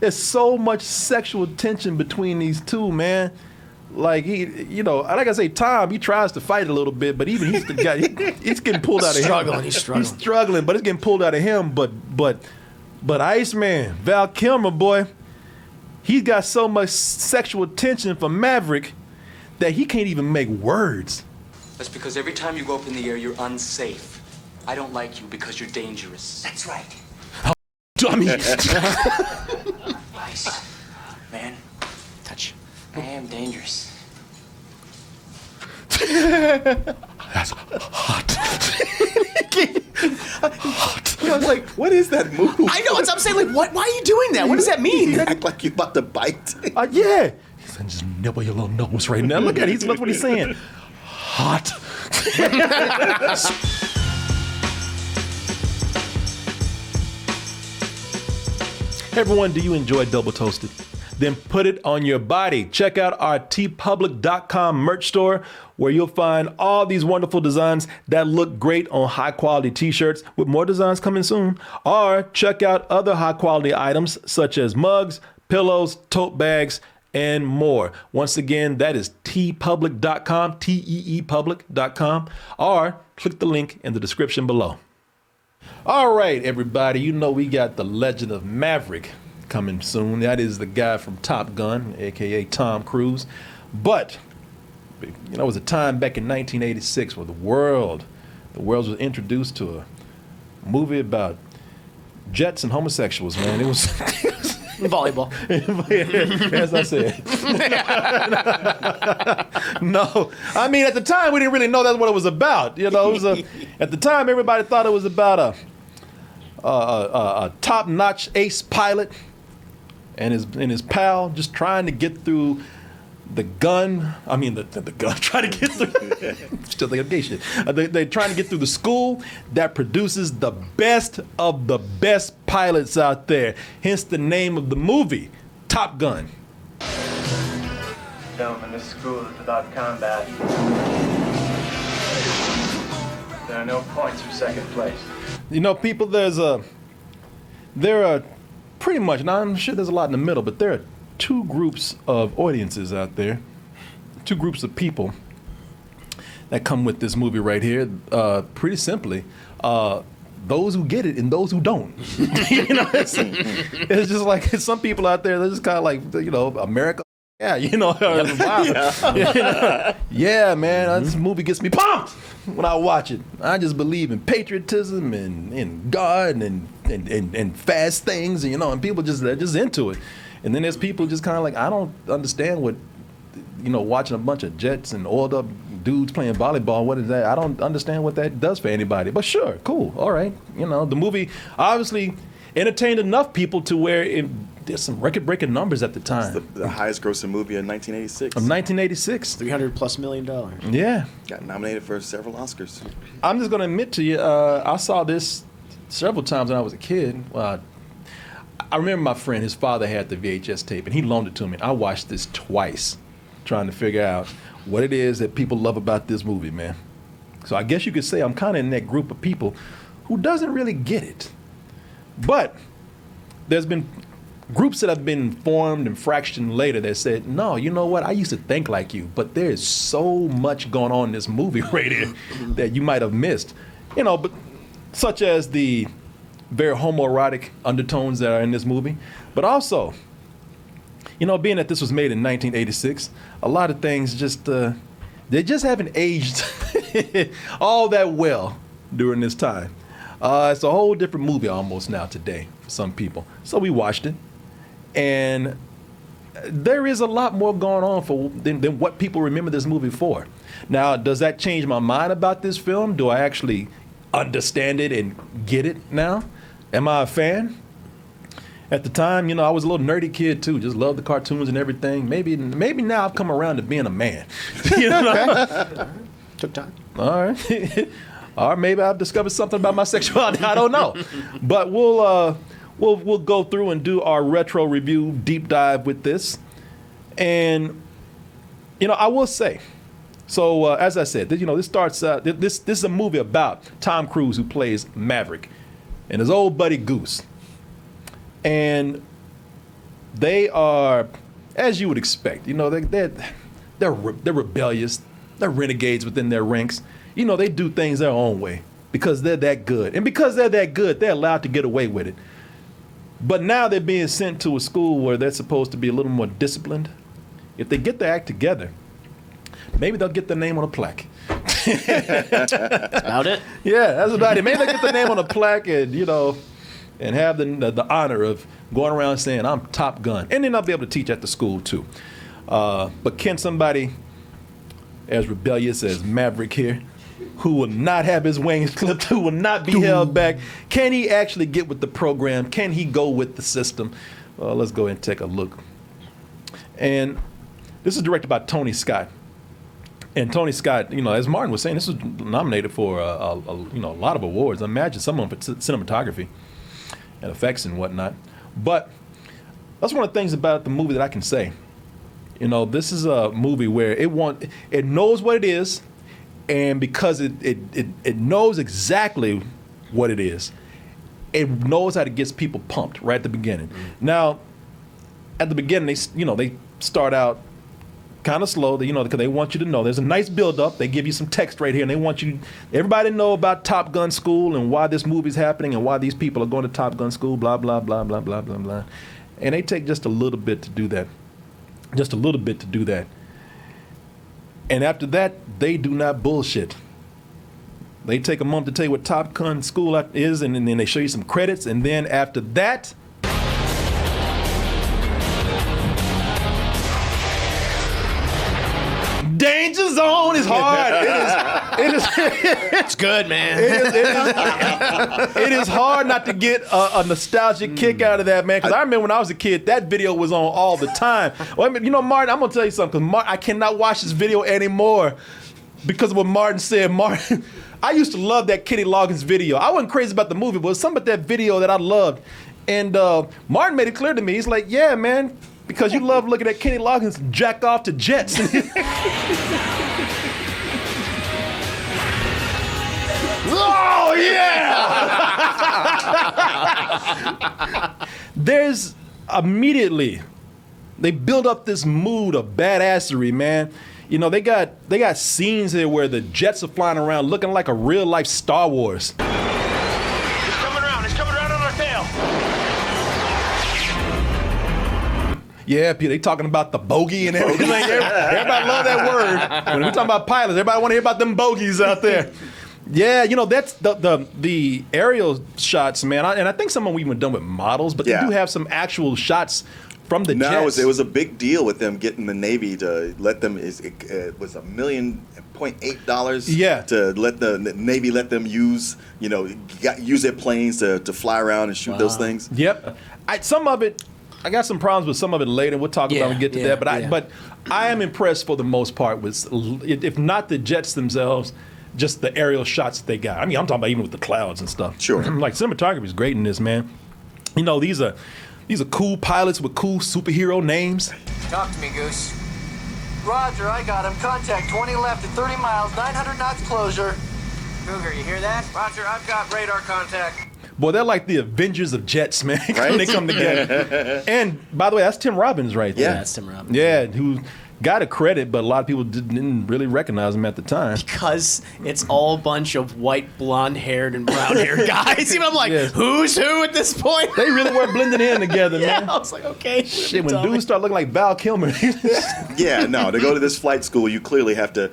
there's so much sexual tension between these two, man. Like like I say, Tom, he tries to fight a little bit, but even he's getting pulled out of him. He's struggling. He's struggling, but it's getting pulled out of him. But Iceman, Val Kilmer, boy, he's got so much sexual tension for Maverick that he can't even make words. That's because every time you go up in the air, you're unsafe. I don't like you because you're dangerous. That's right. Oh, dummy. Ice. Man. Touch. I am dangerous. That's hot. Hot. I was like, what is that move? I know. I'm saying, like, what? Why are you doing that? What does that mean? You act like you're about to bite. Yeah. He's saying, just nibble your little nose right now. Look at it. That's what he's saying. Hot. Hey everyone, do you enjoy Double Toasted? Then put it on your body. Check out our tpublic.com merch store where you'll find all these wonderful designs that look great on high quality t-shirts with more designs coming soon. Or check out other high quality items such as mugs, pillows, tote bags, and more. Once again, that is tpublic.com, teepublic.com, or click the link in the description below. All right, everybody, you know we got the Legend of Maverick coming soon. That is the guy from Top Gun, aka Tom Cruise. But it was a time back in 1986 where the world was introduced to a movie about jets and homosexuals, man. It was Volleyball. As I said. No. I mean, at the time, we didn't really know that's what it was about. It was at the time, everybody thought it was about a top-notch ace pilot and his pal just trying to get through the gun. I mean, the gun, trying to get through. Still thinking of gay shit. They're trying to get through the school that produces the best of the best pilots out there. Hence the name of the movie, Top Gun. Gentlemen, this school is about combat. There are no points for second place. People, there are pretty much, now I'm sure there's a lot in the middle, but there are two groups of audiences out there, two groups of people that come with this movie right here. Pretty simply, those who get it and those who don't. It's just like some people out there, they're just kind of like, America. Yeah, yeah, man, this movie gets me pumped when I watch it. I just believe in patriotism and God and fast things, and people they're just into it. And then there's people just kind of like, I don't understand what, watching a bunch of jets and oiled up dudes playing volleyball. What is that? I don't understand what that does for anybody. But sure, cool, all right. The movie obviously entertained enough people to where there's some record-breaking numbers at the time. It's the highest-grossing movie in 1986. Of 1986. $300+ million. Yeah. Got nominated for several Oscars. I'm just going to admit to you, I saw this several times when I was a kid. I remember my friend, his father had the VHS tape, and he loaned it to me. I watched this twice, trying to figure out what it is that people love about this movie, man. So I guess you could say I'm kind of in that group of people who doesn't really get it. But there's been groups that have been formed and fractioned later that said, no, you know what? I used to think like you, but there is so much going on in this movie right here that you might have missed. But such as the very homoerotic undertones that are in this movie. But also, being that this was made in 1986, a lot of things they just haven't aged all that well during this time. It's a whole different movie almost now today for some people. So we watched it, and there is a lot more going on than what people remember this movie for. Now, does that change my mind about this film? Do I actually understand it and get it now? Am I a fan? At the time, I was a little nerdy kid too. Just loved the cartoons and everything. Maybe now I've come around to being a man. Took time. All right. Or maybe I've discovered something about my sexuality. I don't know. But we'll go through and do our retro review deep dive with this. And I will say, so as I said, this starts out. This is a movie about Tom Cruise, who plays Maverick, and his old buddy Goose. And They are, as you would expect, you know, they're rebellious. They're renegades within their ranks. You know, they do things their own way because they're that good. And because they're that good, they're allowed to get away with it. But now they're being sent to a school where they're supposed to be a little more disciplined. If they get their act together, maybe they'll get their name on a plaque. That's about it. Yeah, that's about it. Maybe they'll get their name on a plaque and, you know, and have the honor of going around saying, I'm Top Gun. And then I'll be able to teach at the school, too. But can somebody as rebellious as Maverick here, who will not have his wings clipped, who will not be held back, can he actually get with the program? Can he go with the system? Let's go ahead and take a look. And this is directed by Tony Scott. And Tony Scott, you know, as Martin was saying, this was nominated for a lot of awards. I imagine some of them for cinematography and effects and whatnot. But that's one of the things about the movie that I can say. You know, this is a movie where it knows what it is, and because it knows exactly what it is, it knows how to get people pumped right at the beginning. Mm-hmm. Now, at the beginning, they start out kind of slow, because they want you to know. There's a nice build-up. They give you some text right here, and they want everybody to know about Top Gun School and why this movie's happening and why these people are going to Top Gun School, blah, blah, blah, blah, blah, blah, blah. And they take just a little bit to do that. Just a little bit to do that. And after that, they do not bullshit. They take a month to tell you what Top Gun School is, and then they show you some credits, and then after that, Danger Zone is hard. It is. It's good, man. It is hard not to get a nostalgic kick out of that, man. Because I remember when I was a kid, that video was on all the time. Well, I mean, Martin, I'm gonna tell you something. Because I cannot watch this video anymore because of what Martin said. Martin, I used to love that Kenny Loggins video. I wasn't crazy about the movie, but it was something about that video that I loved. And Martin made it clear to me. He's like, "Yeah, man." Because you love looking at Kenny Loggins jack off to jets. Oh, yeah! There's immediately, they build up this mood of badassery, man. You know, they got scenes here where the jets are flying around looking like a real life Star Wars. He's coming around on our tail. Yeah, Peter, they talking about the bogey and everything. Everybody love that word. When we talking about pilots, everybody want to hear about them bogeys out there. Yeah, that's the aerial shots, man. And I think some of them even done with models, but they do have some actual shots from the jets. It was a big deal with them getting the Navy to let them. It was $1.8 million to let the Navy let them use their planes to fly around and shoot those things. Yep. Some of it. I got some problems with some of it later. We'll talk about it when we get to that. But I am impressed for the most part with, if not the jets themselves, just the aerial shots that they got. I mean, I'm talking about even with the clouds and stuff. Sure. Like, cinematography is great in this, man. These are cool pilots with cool superhero names. Talk to me, Goose. Roger, I got him. Contact 20 left at 30 miles, 900 knots closure. Cougar, you hear that? Roger, I've got radar contact. Boy, they're like the Avengers of jets, man. When they come together. And by the way, that's Tim Robbins right there. Yeah, that's Tim Robbins. Yeah, who got a credit, but a lot of people didn't really recognize him at the time. Because it's all a bunch of white, blonde-haired and brown-haired guys. Even I'm like, who's who at this point? They really were blending in together, man. I was like, okay. Shit, when dudes start looking like Val Kilmer. Yeah, no, to go to this flight school, you clearly have to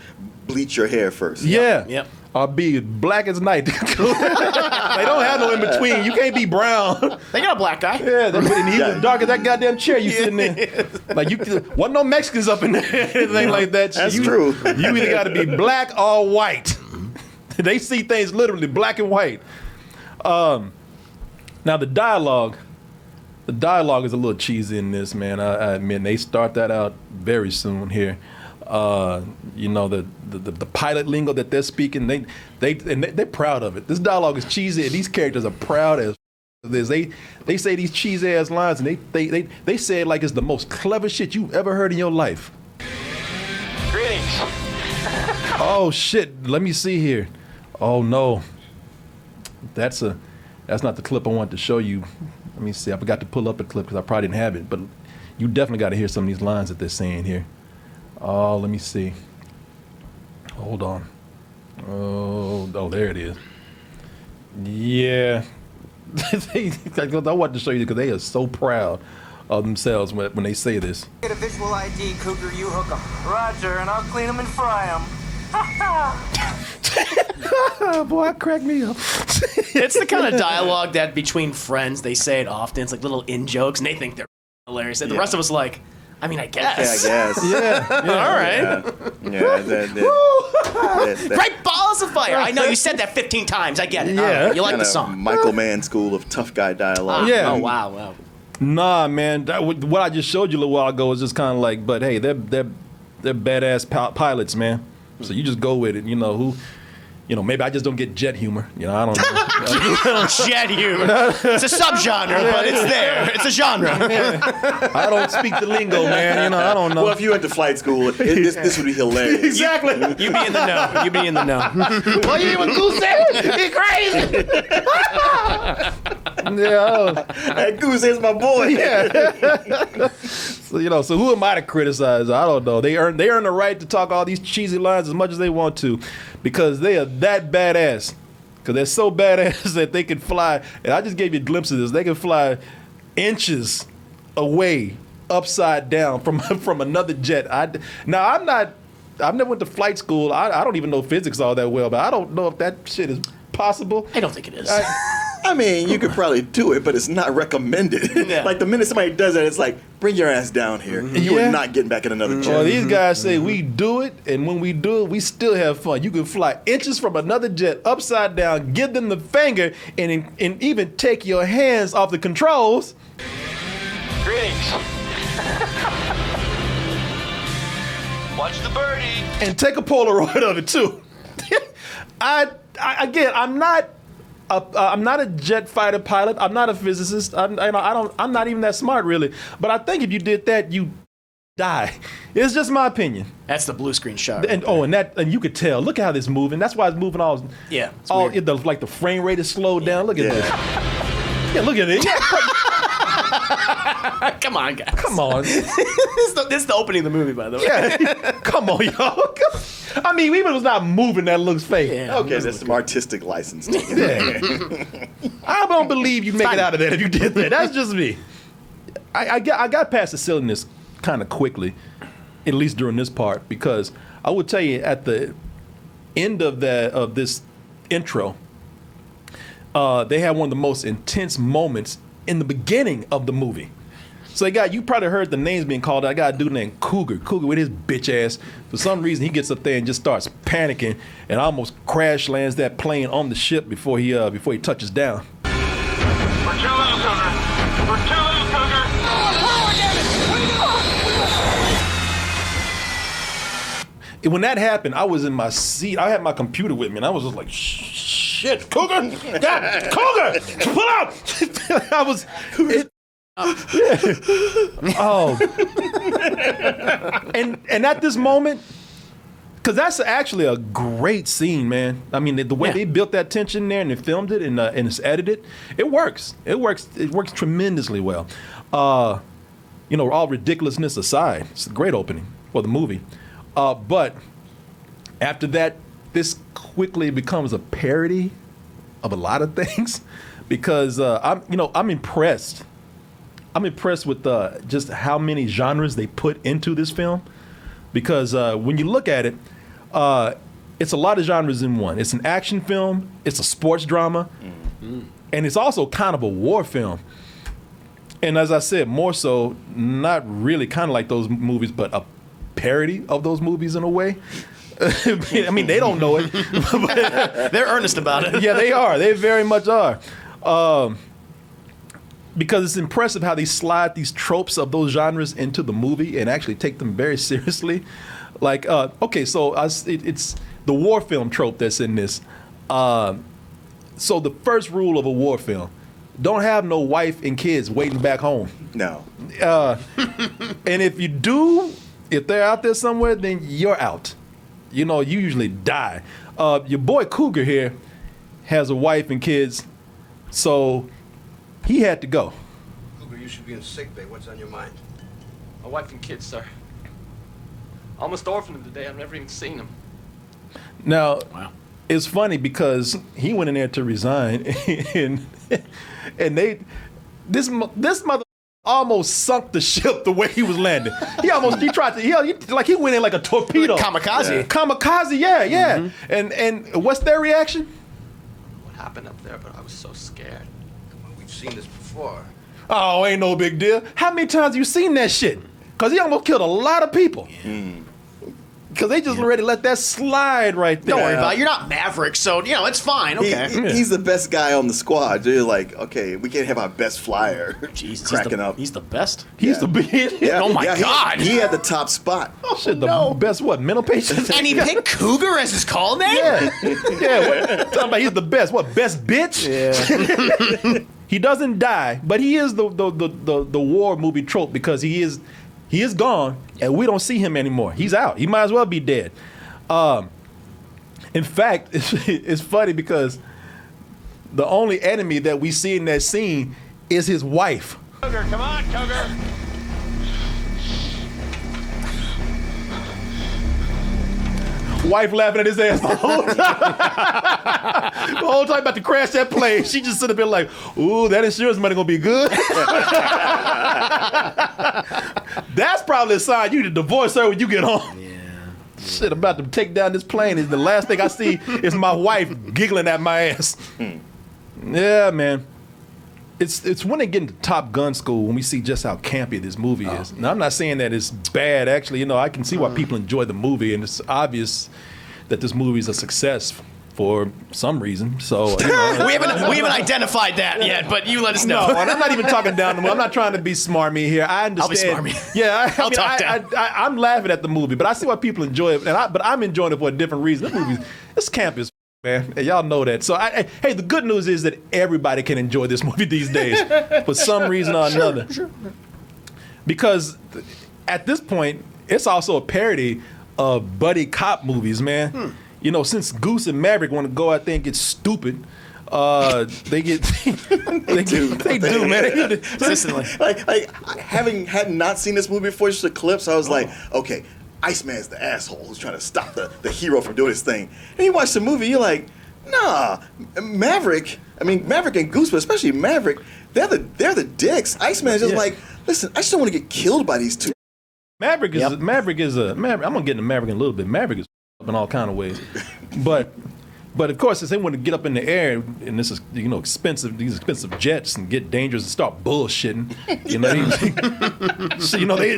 bleach your hair first. Yeah. Yep. Or be black as night. They don't have no in between. You can't be brown. They got a black guy. Yeah, and he was dark as that goddamn chair you sitting in. Like, wasn't no Mexicans up in there, anything like that. That's true. You either got to be black or white. They see things literally black and white. Now the dialogue is a little cheesy in this, man. I admit they start that out very soon here. The pilot lingo that they're speaking, they're proud of it. This dialogue is cheesy, and these characters are proud as this. They say these cheesy ass lines, and they say it like it's the most clever shit you've ever heard in your life. Greetings. Oh shit! Let me see here. Oh no, that's not the clip I wanted to show you. Let me see. I forgot to pull up a clip because I probably didn't have it, but You definitely got to hear some of these lines that they're saying here. Oh, let me see. Hold on. Oh, there it is. Yeah. I wanted to show you because they are so proud of themselves when they say this. Get a visual ID, Cougar, you hook 'em. Roger, and I'll clean 'em and fry 'em. Boy, crack me up. It's the kind of dialogue that between friends, they say it often. It's like little in-jokes, and they think they're hilarious. And the rest of us like, I mean, I guess. Yeah, I guess. Yeah. All right. Great balls of fire. I know you said that 15 times. I get it. Yeah. Right. You like Kinda the song. Michael Mann school of tough guy dialogue. Yeah. Oh, wow. Nah, man. What I just showed you a little while ago is just kind of like, but hey, they're badass pilots, man. So you just go with it. You know who. You know, maybe I just don't get jet humor. You know, I don't know. Jet humor. It's a subgenre, but it's there. It's a genre. I don't speak the lingo, man. You know, I don't know. Well, if you went to flight school, this would be hilarious. Exactly. You be in the know. You be in the know. Well, you even Goose said he crazy. Yeah. That Goose is my boy. Yeah. So who am I to criticize? I don't know. They earn the right to talk all these cheesy lines as much as they want to, because they are that badass. Because they're so badass that they can fly. And I just gave you a glimpse of this. They can fly inches away, upside down from another jet. I've never went to flight school. I don't even know physics all that well, but I don't know if that shit is possible. I don't think it is. I mean, you could probably do it, but it's not recommended. Yeah. Like the minute somebody does that, it's like, bring your ass down here. And you are not getting back in another jet. Well, these guys say we do it, and when we do it, we still have fun. You can fly inches from another jet upside down, give them the finger, and even take your hands off the controls. Greetings. Watch the birdie. And take a Polaroid of it too. I'm not a jet fighter pilot. I'm not a physicist. I'm not even that smart really. But I think if you did that, you die. It's just my opinion. That's the blue screen shot. And you could tell. Look how this moving. That's why it's moving all. Yeah. Like the frame rate is slowed down. Look at this. Yeah, look at it. Come on, guys. Come on. This is the opening of the movie, by the way. Yeah. Come on, y'all. I mean, even if it's not moving, that looks fake. Yeah. Okay, that's some artistic license. Yeah. I don't believe you make it out of that if you did that. That's just me. I got past the silliness kind of quickly, at least during this part, because I would tell you at the end of this intro, they had one of the most intense moments in the beginning of the movie. So you probably heard the names being called out. I got a dude named Cougar with his bitch ass. For some reason, he gets up there and just starts panicking and almost crash lands that plane on the ship before he touches down. We're too low, Cougar. We're too low, Cougar. And when that happened, I was in my seat. I had my computer with me, and I was just like, shit, Cougar! God, Cougar! Pull out! I was... Oh. And at this moment, because that's actually a great scene, man. I mean, the way they built that tension there and they filmed it and it's edited, it works. It works tremendously well. All ridiculousness aside, it's a great opening for the movie. But after that, this quickly becomes a parody of a lot of things because I'm impressed. I'm impressed with just how many genres they put into this film, because when you look at it, it's a lot of genres in one. It's an action film, it's a sports drama, and it's also kind of a war film. And as I said, more so, not really kind of like those movies, but a parody of those movies in a way. I mean, they don't know it. But they're earnest about it. Yeah, they are. They very much are. Because it's impressive how they slide these tropes of those genres into the movie and actually take them very seriously. Like, it's the war film trope that's in this. So the first rule of a war film, don't have no wife and kids waiting back home. No. And if they're out there somewhere, then you're out. You usually die. Your boy Cougar here has a wife and kids, so he had to go. Cougar, you should be in sick bay. What's on your mind? My wife and kids, sir. Almost orphaned them today. I've never even seen them. Now, it's funny because he went in there to resign, and this mother almost sunk the ship the way he was landing. He went in like a torpedo. Like kamikaze. Yeah. Kamikaze, yeah. Mm-hmm. And what's their reaction? What happened up there? But I was so scared. We've seen this before. Oh, ain't no big deal. How many times have you seen that shit? Because he almost killed a lot of people. Because they just already let that slide right there. Don't worry about it. You're not Maverick, so, it's fine. Okay. He's the best guy on the squad. You're like, okay, we can't have our best flyer cracking up. He's the best? He's the best? Yeah. Oh, my God. He had the top spot. Oh, shit, the best what, mental patient? And he picked Cougar as his call name? Yeah. Talking about he's the best. What, best bitch? Yeah. He doesn't die, but he is the war movie trope because he is gone, and we don't see him anymore. He's out. He might as well be dead. In fact, it's funny because the only enemy that we see in that scene is his wife. Cougar, come on, Cougar. Wife laughing at his ass the whole time. The whole time about to crash that plane. She just sitting there like, ooh, that insurance money gonna be good. That's probably a sign you need to divorce her when you get home. Yeah. Shit, about to take down this plane. Is the last thing I see is my wife giggling at my ass. Yeah, man. It's when they get into Top Gun school when we see just how campy this movie is. Now, I'm not saying that it's bad. Actually, I can see why people enjoy the movie, and it's obvious that this movie is a success for some reason. So we haven't identified that yet, but you let us know. No, and I'm not even talking down to him. I'm not trying to be smarmy here. I understand. I'll be smarmy. Yeah, I'll talk down. I'm laughing at the movie, but I see why people enjoy it, but I'm enjoying it for a different reason. This movie, it's campy as man. And y'all know that. So, hey, the good news is that everybody can enjoy this movie these days for some reason or another. Sure. Because at this point, it's also a parody of buddy cop movies, man. Since Goose and Maverick want to go out there and get stupid, they do, man. Consistently. Like had not seen this movie before, just the clips, I was like, okay, Iceman's the asshole who's trying to stop the hero from doing his thing. And you watch the movie, you're like, nah, Maverick and Goose, but especially Maverick, they're the dicks. Iceman's just like, listen, I just don't want to get killed by these two. Maverick is I'm gonna get into Maverick in a little bit. Maverick is up in all kind of ways, but of course, since they want to get up in the air, and this is these expensive jets, and get dangerous and start bullshitting,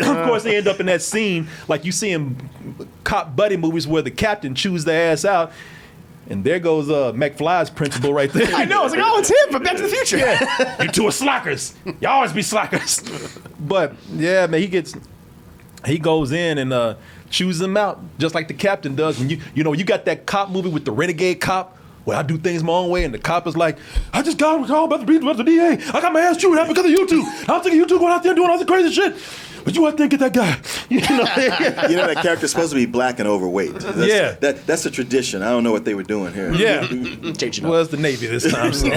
of course they end up in that scene like you see in cop buddy movies where the captain chews their ass out. And there goes McFly's principle right there. I know. It's like, it's him from Back to the Future. Yeah. You two are slackers. You always be slackers. But yeah, man, he goes in and chews them out just like the captain does. When you got that cop movie with the renegade cop where I do things my own way, and the cop is like, I just got called about the DA. I got my ass chewed out because of you two. I'm thinking you two going out there and doing all the crazy shit. But you out there and get that guy. That character's supposed to be black and overweight. That's a tradition. I don't know what they were doing here. Yeah. Well, it's the Navy this time. So.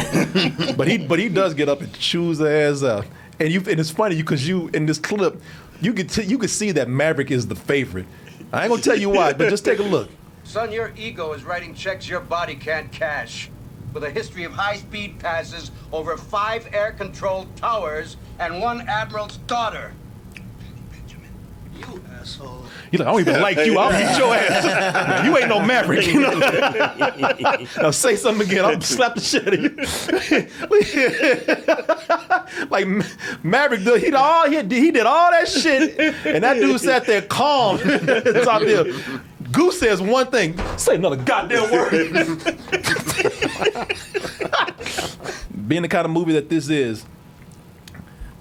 but he does get up and chews their ass out. And it's funny because in this clip, you could see that Maverick is the favorite. I ain't gonna tell you why, but just take a look. Son, your ego is writing checks your body can't cash. With a history of high-speed passes over 5 air-controlled towers and 1 admiral's daughter. Benjamin, you asshole. He's like, I don't even like you. I'll beat your ass. Man, you ain't no Maverick. Now say something again. I'll slap the shit out of you. Like Maverick, he did all that shit, and that dude sat there calm. Top there. Goose says one thing. Say another goddamn word. Being the kind of movie that this is,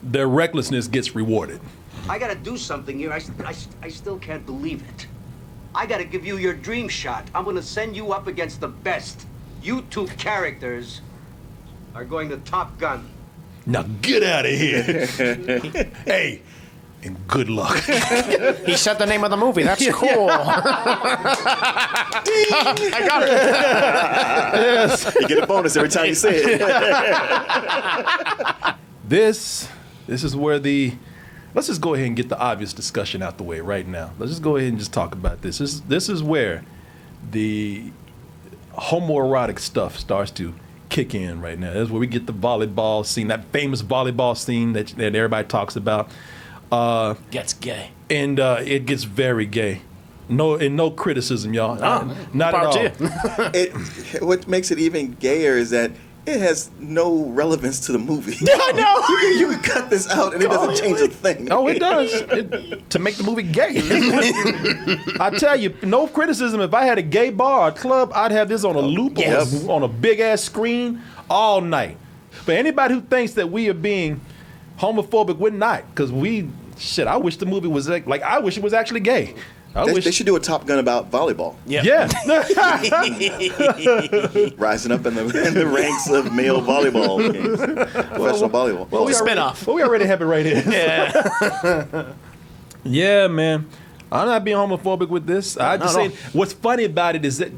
their recklessness gets rewarded. I gotta do something here. I still can't believe it. I gotta give you your dream shot. I'm gonna send you up against the best. You two characters are going to Top Gun. Now get out of here. Hey, and good luck. He said the name of the movie. That's cool. I got it. Yes. You get a bonus every time you say it. This is where the let's just go ahead and get the obvious discussion out the way right now. Let's just go ahead and just talk about this. This is where the homoerotic stuff starts to kick in right now. That's where we get the volleyball scene, that famous volleyball scene that everybody talks about. Gets gay. And it gets very gay. No criticism, y'all. Not at all. What makes it even gayer is that it has no relevance to the movie. I know. You can cut this out and it doesn't change a thing. Oh, it does. To make the movie gay. I tell you, no criticism. If I had a gay bar or club, I'd have this on a loop on a big-ass screen all night. But anybody who thinks that we are being homophobic, we're not. Because I wish the movie was like, I wish it was actually gay. They should do a Top Gun about volleyball. Yeah. Rising up in the ranks of male volleyball games. Professional volleyball. Well, we spinoff. Well, we already have it right here. Yeah. Yeah, man. I'm not being homophobic with this. I just say what's funny about it is that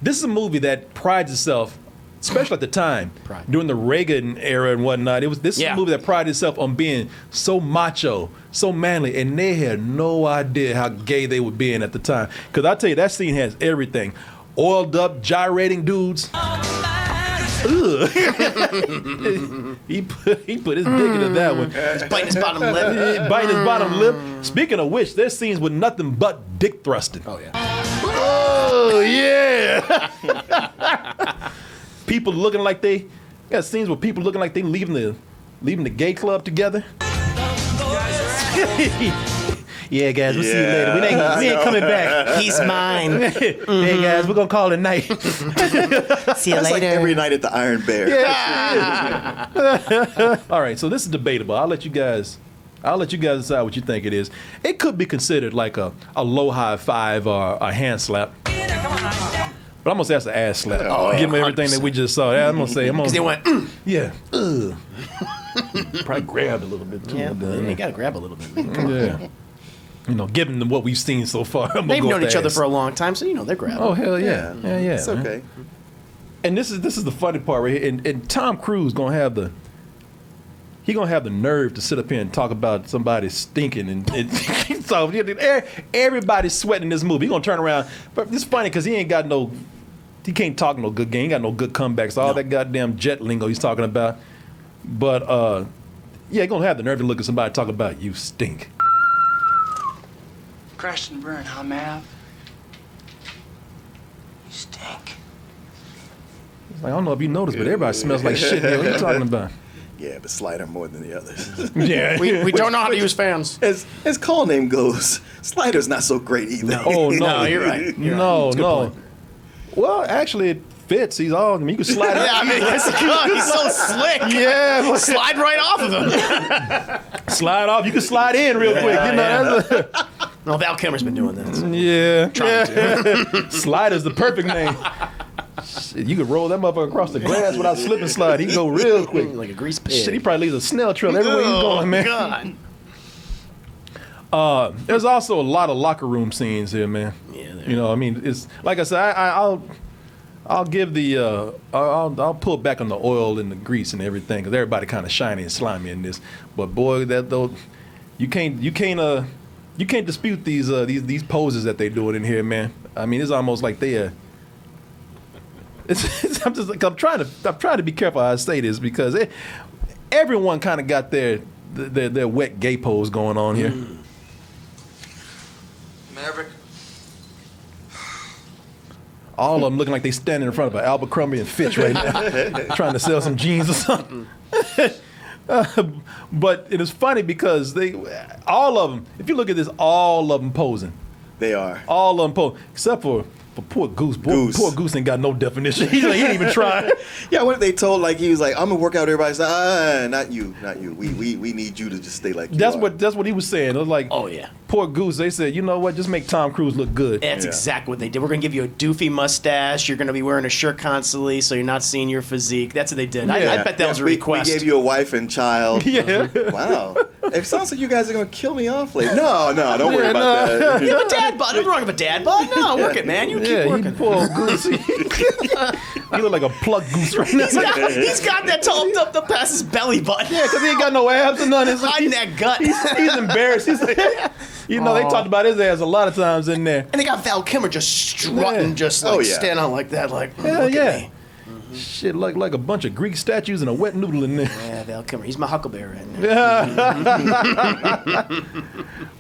this is a movie that prides itself, especially at the time, during the Reagan era and whatnot. This is a movie that prided itself on being so macho, so manly, and they had no idea how gay they were being at the time. Because I tell you, that scene has everything. Oiled up, gyrating dudes. Ugh. he put his dick into that one. He's biting his bottom lip. Biting his bottom lip. Speaking of which, there's scenes with nothing but dick thrusting. Oh, yeah. Oh, yeah. People looking like they got scenes where people looking like they leaving the gay club together. Yeah, guys, we'll see you later. We ain't coming back. He's mine. Hey, guys, we're gonna call it a night. See you later. Like every night at the Iron Bear. Yeah. All right, so this is debatable. I'll let you guys decide what you think it is. It could be considered like a low high five or a hand slap. But I'm gonna say that's an ass slap. Give me everything that we just saw. I'm gonna say, because they went, yeah. Probably grabbed a little bit too. Yeah, you gotta grab a little bit. Yeah. Given what we've seen so far, they've known each other for a long time, so they're grabbing. Oh hell yeah, yeah. It's okay. And this is the funny part right here. And Tom Cruise gonna have the nerve to sit up here and talk about somebody stinking and so everybody's sweating in this movie. He gonna turn around, but it's funny because he can't talk no good game. He ain't got no good comebacks. All that goddamn jet lingo he's talking about. But he gonna have the nerve to look at somebody talking about you stink. Crash and burn, huh, Mav? You stink. It's like, I don't know if you noticed, but everybody smells like shit here. What are you talking about? Yeah, but Slider more than the others. Yeah, we don't know how to use fans. As call name goes, Slider's not so great either. No. Oh No, you're right. No. Well, actually, it fits. He's all. I mean, you can slide. Yeah, I mean, he's so slick. Yeah, slide right off of him. Slide off. You can slide in real quick. No, Val Kilmer's been doing this. Yeah. Trying to. Slider's the perfect name. Shit, you could roll that motherfucker across the grass without slip and slide. He can go real quick. Like a grease pig. Shit, he probably leaves a snail trail everywhere he's going, man. God. There's also a lot of locker room scenes here, man. Yeah. I mean, it's like I said, I'll give the I'll pull back on the oil and the grease and everything because everybody kind of shiny and slimy in this. But boy, you can't dispute these poses that they're doing in here, man. I mean, it's almost like they are. I'm trying to be careful how I say this because everyone kind of got their wet gay pose going on here. Maverick. All of them looking like they standing in front of an Abercrombie and Fitch right now, trying to sell some jeans or something. But it is funny because all of them, if you look at this, all of them posing. They are. All of them posing, except for poor Goose. Poor Goose ain't got no definition. He ain't even trying. Yeah, what they told, like, he was like, I'm gonna work out. Everybody's like, not you. We need you to just stay like you That's are. what he was saying. It was like, oh yeah, poor Goose. They said, you know what? Just make Tom Cruise look good. That's exactly what they did. We're gonna give you a doofy mustache. You're gonna be wearing a shirt constantly, so you're not seeing your physique. That's what they did. I bet that was a request. We gave you a wife and child. Yeah. Wow. It sounds like you guys are gonna kill me off later. No, don't worry about that. You have a dad bod. Nothing wrong with a dad bod. No, work it, man. You keep working. Poor old goose. You look like a plucked goose right now. He's got that up past his belly button. Yeah, because he ain't got no abs and none. Hiding that gut. He's embarrassed. He's like, they talked about his ass a lot of times in there. And they got Val Kilmer just strutting, standing out like that, like, hell yeah. Shit, like a bunch of Greek statues and a wet noodle in there. Yeah, Val Kilmer. He's my huckleberry right now.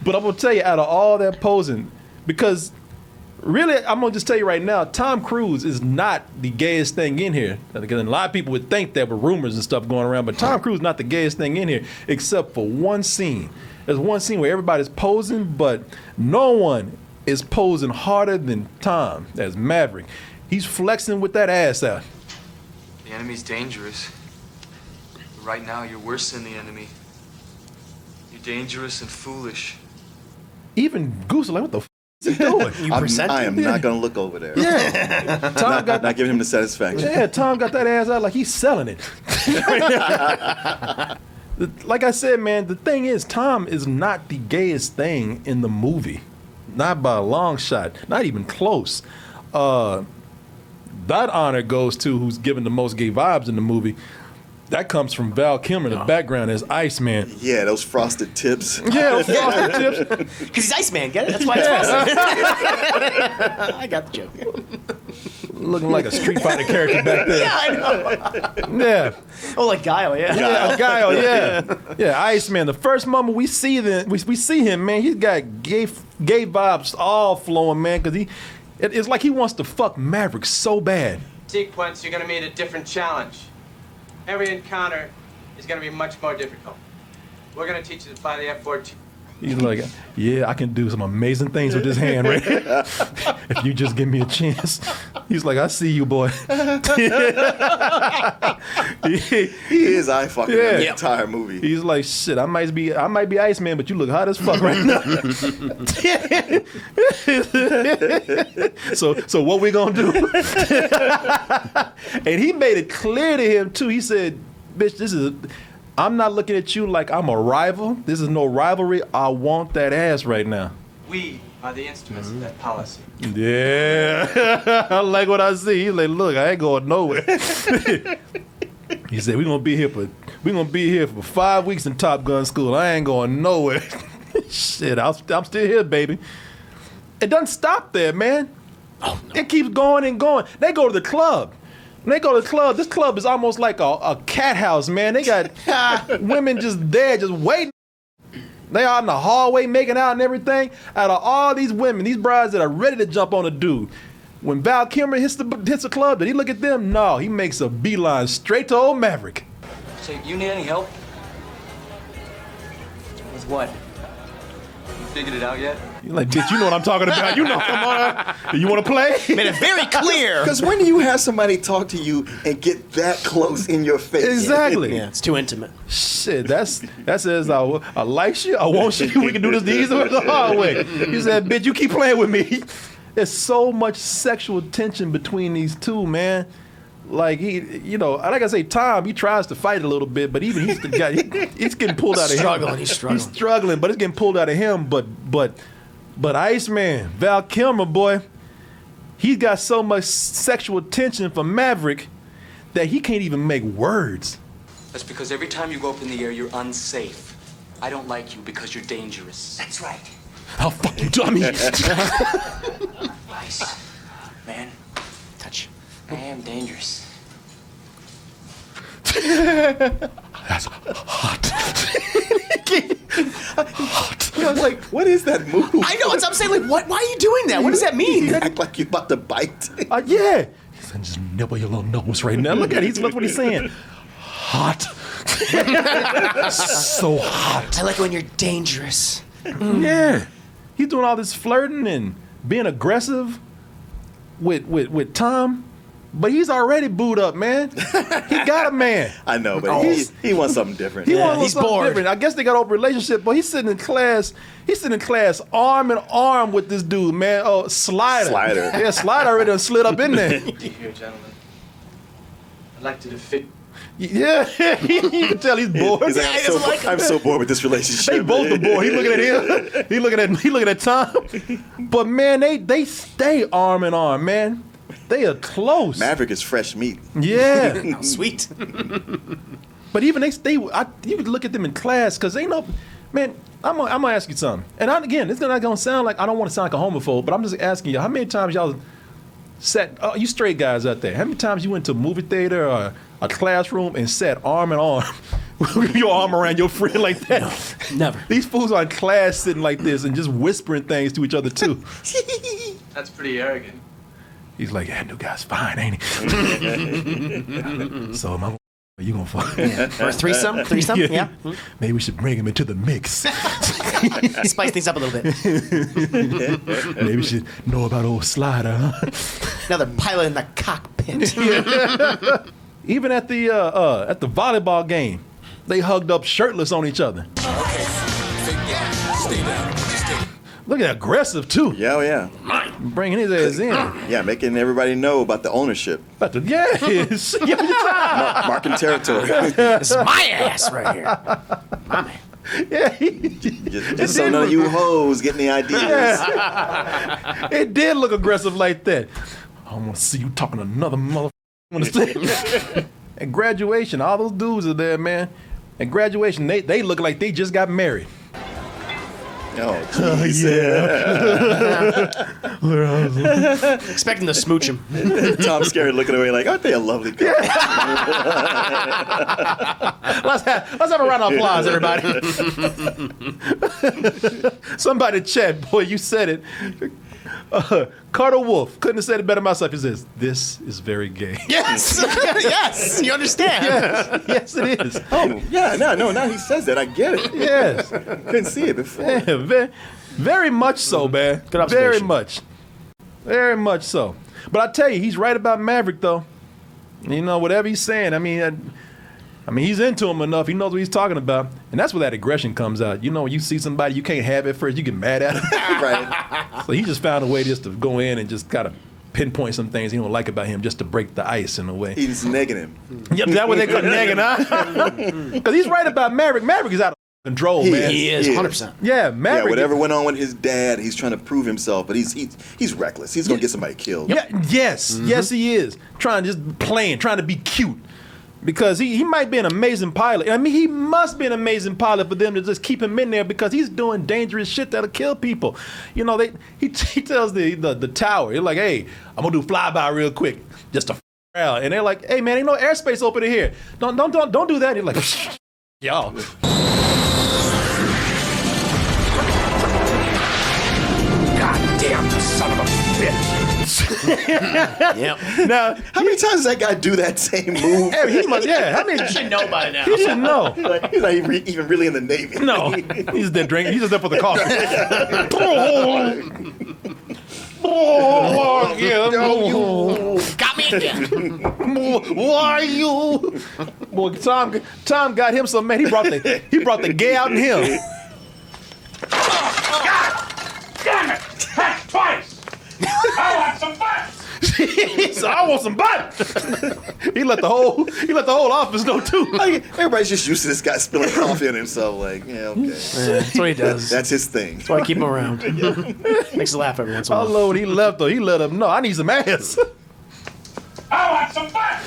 But I'm going to tell you, out of all that posing, because really, I'm going to just tell you right now, Tom Cruise is not the gayest thing in here. Because a lot of people would think there were rumors and stuff going around, but Tom Cruise is not the gayest thing in here, except for one scene. There's one scene where everybody's posing, but no one is posing harder than Tom as Maverick. He's flexing with that ass out. The enemy's dangerous. But right now, you're worse than the enemy. You're dangerous and foolish. Even Goose is like, what the f*** is he doing? I am not going to look over there. Yeah. Tom not giving him the satisfaction. Yeah, Tom got that ass out like he's selling it. Like I said, man, the thing is, Tom is not the gayest thing in the movie. Not by a long shot. Not even close. That honor goes to who's given the most gay vibes in the movie. That comes from Val Kilmer in the background as Iceman. Yeah, those frosted tips. Yeah, those frosted tips. Because he's Iceman, get it? That's why it's frosted. I got the joke. Looking like a Street Fighter character back there. Yeah, I know. Yeah. Oh, like Guile, yeah. Yeah, Guile, yeah. Yeah, Iceman. The first moment we see him, man, he's got gay vibes all flowing, man, because it's like he wants to fuck Maverick so bad. Sequence, you're going to meet a different challenge. Every encounter is going to be much more difficult. We're going to teach you to fly the F-14. He's like, yeah, I can do some amazing things with this hand right here. If you just give me a chance. He's like, I see you, boy. He is eye fucking the entire movie. He's like, shit, I might be Iceman, but you look hot as fuck right now. So what we gonna do? And he made it clear to him too. He said, bitch, I'm not looking at you like I'm a rival. This is no rivalry. I want that ass right now. We are the instruments of that policy. Yeah. I like what I see. He's like, look, I ain't going nowhere. He said, we're gonna be here for 5 weeks in Top Gun school. I ain't going nowhere. Shit, I'm still here, baby. It doesn't stop there, man. Oh, no. It keeps going and going. They go to the club. When they go to the club, this club is almost like a cat house, man. They got women just there, just waiting. They are in the hallway making out and everything. Out of all these women, these brides that are ready to jump on a dude, when Val Kilmer hits the club, did he look at them? No, he makes a beeline straight to old Maverick. So, you need any help? With what? You figured it out yet? You're like, bitch, you know what I'm talking about. You know, come on. You want to play? Made it very clear. Because when do you have somebody talk to you and get that close in your face? Exactly. Yeah, it's too intimate. Shit, that says I like you, I want you. We can do this the easy way or the hard way. He said, bitch, you keep playing with me. There's so much sexual tension between these two, man. Like like I say, Tom, he tries to fight a little bit, but even he's the guy. He's getting pulled out of him. He's struggling. He's struggling, but it's getting pulled out of him. But Iceman, Val Kilmer, boy, he's got so much sexual tension for Maverick that he can't even make words. That's because every time you go up in the air, you're unsafe. I don't like you because you're dangerous. That's right. I'll fuck you, dummy. Nice. Man, touch. I am dangerous. That's hot. Hot. I was like, what is that move? I know. I'm saying, like, what? Why are you doing that? What does that mean? You act like you're about to bite. Yeah. He said, just nibble your little nose right now. Look at it. That's what he's saying. Hot. So hot. I like when you're dangerous. Yeah. He's doing all this flirting and being aggressive with Tom. But he's already booed up, man. He got a man. I know, but he wants something different. He's bored. Different. I guess they got over relationship, but he's sitting in class. He's sitting in class arm in arm with this dude, man. Oh, Slider. Yeah, Slider already slid up in there. Here, gentlemen. I'd like to defeat. Yeah, you can tell he's bored. He's like, I'm so bored with this relationship. They both are bored. He looking at him. He looking at Tom. But man, they stay arm in arm, man. They are close. Maverick is fresh meat. Yeah, Oh, sweet. but even you could look at them in class because they know, man. I'm gonna ask you something. And again, it's not gonna sound like I don't want to sound like a homophobe, but I'm just asking you, how many times y'all sat? Oh, you straight guys out there. How many times you went to a movie theater or a classroom and sat arm in arm with your arm around your friend like that? No, never. These fools are in class sitting like this and just whispering things to each other too. That's pretty arrogant. He's like, yeah, new guy's fine, ain't he? So you gonna fuck? Or threesome? Yeah. Maybe we should bring him into the mix. Spice things up a little bit. Maybe we should know about old Slider, huh? Another pilot in the cockpit. Even at the volleyball game, they hugged up shirtless on each other. Look at aggressive too. Yeah. Bringing his ass in. Yeah, making everybody know about the ownership. Yes. Marking territory. It's my ass right here. My man. Yeah. Just so none of you hoes getting the ideas. Yeah. It did look aggressive like that. I want to see you talking to another motherfucker. At graduation, all those dudes are there, man. At graduation, they look like they just got married. Oh, yeah. Expecting to smooch him. Tom's scared looking away like, aren't they a lovely couple? Let's have a round of applause, everybody. Somebody chat, boy, you said it. Carter Wolf couldn't have said it better myself. He says, "This is very gay." Yes, yes, you understand. Yes, it is. Oh, yeah, no, now he says that. I get it. Yes. Couldn't see it before. Yeah, very much so, man. Good observation. Very much so. But I tell you, he's right about Maverick, though. You know, whatever he's saying, I mean, he's into him enough. He knows what he's talking about. And that's where that aggression comes out. You know, when you see somebody you can't have at first, you get mad at him. Right. So he just found a way just to go in and just kind of pinpoint some things he don't like about him just to break the ice in a way. He's negging him. Yep, that's what they call negging, huh? Because he's right about Maverick. Maverick is out of control, man. He is, 100%. Yeah, Maverick. Yeah, whatever went on with his dad, he's trying to prove himself, but he's reckless. He's going to get somebody killed. Yeah, yes, yes he is. Trying to be cute. Because he might be an amazing pilot. I mean, he must be an amazing pilot for them to just keep him in there because he's doing dangerous shit that'll kill people. You know, he tells the tower, he's like, hey, I'm going to do flyby real quick just to out. And they're like, hey, man, ain't no airspace open in here. Don't do that. He's like, y'all. God damn, the son of a bitch. Yep. Now, how many times does that guy do that same move? He must, yeah. I mean, You should know by now. he should know. He's not even really in the Navy. No, he's there drinking. He's just there for the coffee. Got me again. Why you? Boy, Tom got him some man. He brought the gay out in him. Damn it! That's twice! I want some butt! He said, I want some butt. he let the whole office know too. Like, everybody's just used to this guy spilling coffee on himself. Like, yeah, okay. That's what he does. That's his thing. That's why I keep him around. Makes us laugh every once in a I while. love when he left though. He let him know I need some ass. I want some butt!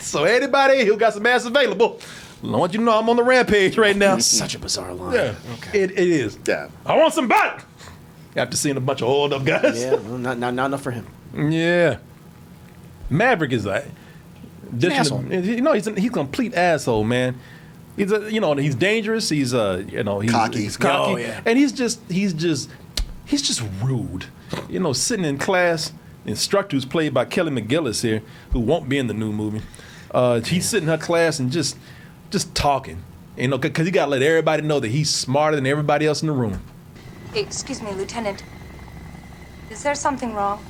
So anybody who got some ass available, I want you to know I'm on the rampage right now. It's such a bizarre line. Yeah, Okay. it is. Yeah. I want some butt. After seeing a bunch of oiled up guys. Yeah, well, not enough for him. Yeah. Maverick is like, asshole. you know, he's a complete asshole, man. He's dangerous. He's Cocky. He's cocky, Oh, yeah. and he's just rude. You know, sitting in class, the instructor who's played by Kelly Mcgillis here, who won't be in the new movie. He's sitting in her class and just talking, you know, because he got to let everybody know that he's smarter than everybody else in the room. Excuse me, Lieutenant. Is there something wrong?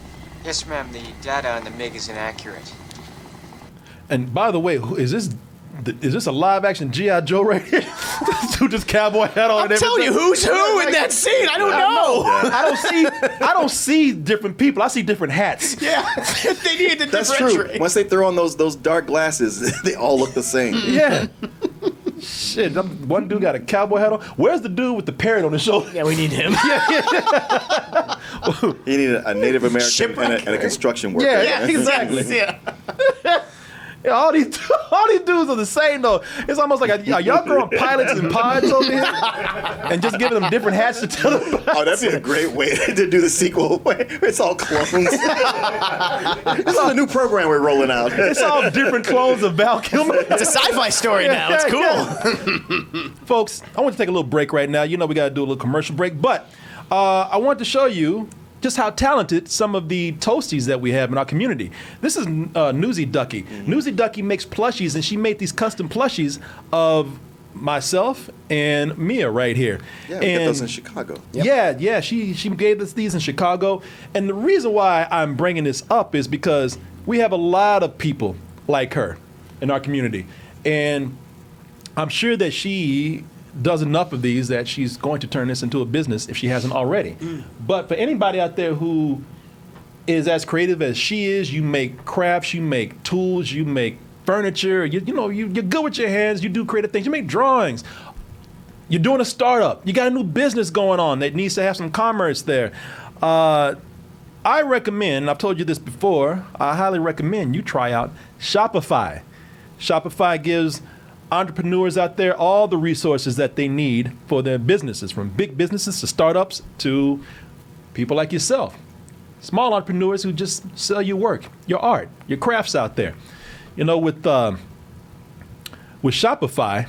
Yes, ma'am. The data on the MiG is inaccurate. And by the way, is this Is this a live action G.I. Joe right here? Dude, this cowboy hat on. I'm telling you, who's who in that scene? I don't know. I don't see different people. I see different hats. Yeah, they need to That's differentiate. true. Once they throw on those dark glasses, they all look the same. Yeah. Shit, one dude got a cowboy hat on. Where's the dude with the parrot on his shoulder? Yeah, we need him. You need a Native American and a construction worker. Yeah, exactly. Yeah. Yeah, all these dudes are the same though. It's almost like are y'all throwing pilots and pods over here and just giving them different hats to tell them about? Oh, that'd be a great way to do the sequel. It's all clones. This is a new program we're rolling out. It's all different clones of Val Kilmer. It's a sci-fi story now. It's cool. Folks, I want to take a little break right now. You know we got to do a little commercial break, but I want to show you just how talented some of the toasties that we have in our community. This is Newsy Ducky. Newsy Ducky makes plushies, and she made these custom plushies of myself and Mia right here. Yeah, we got those in Chicago. Yeah, she gave us these in Chicago. And the reason why I'm bringing this up is because we have a lot of people like her in our community. And I'm sure that she does enough of these that she's going to turn this into a business if she hasn't already. But for anybody out there who is as creative as she is, you make crafts, you make tools, you make furniture, you're good with your hands, you do creative things, you make drawings. You're doing a startup, you got a new business going on that needs to have some commerce there. I recommend, and I've told you this before, I highly recommend you try out Shopify. Shopify gives entrepreneurs out there all the resources that they need for their businesses, from big businesses to startups to people like yourself, small entrepreneurs who just sell your work, your art, your crafts out there. You know, with Shopify,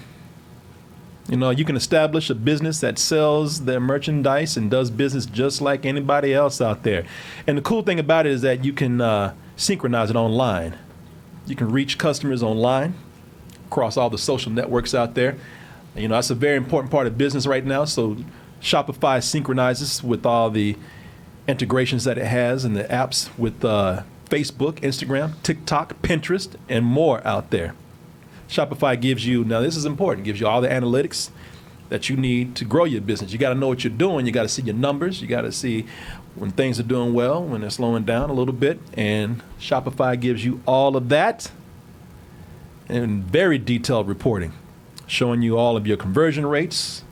you know, you can establish a business that sells their merchandise and does business just like anybody else out there. And the cool thing about it is that you can synchronize it online. You can reach customers online across all the social networks out there. You know, that's a very important part of business right now. So Shopify synchronizes with all the integrations that it has and the apps with Facebook, Instagram, TikTok, Pinterest, and more out there. Shopify gives you, now this is important, gives you all the analytics that you need to grow your business. You got to know what you're doing. You got to see your numbers. You got to see when things are doing well, when they're slowing down a little bit. And Shopify gives you all of that and very detailed reporting, showing you all of your conversion rates,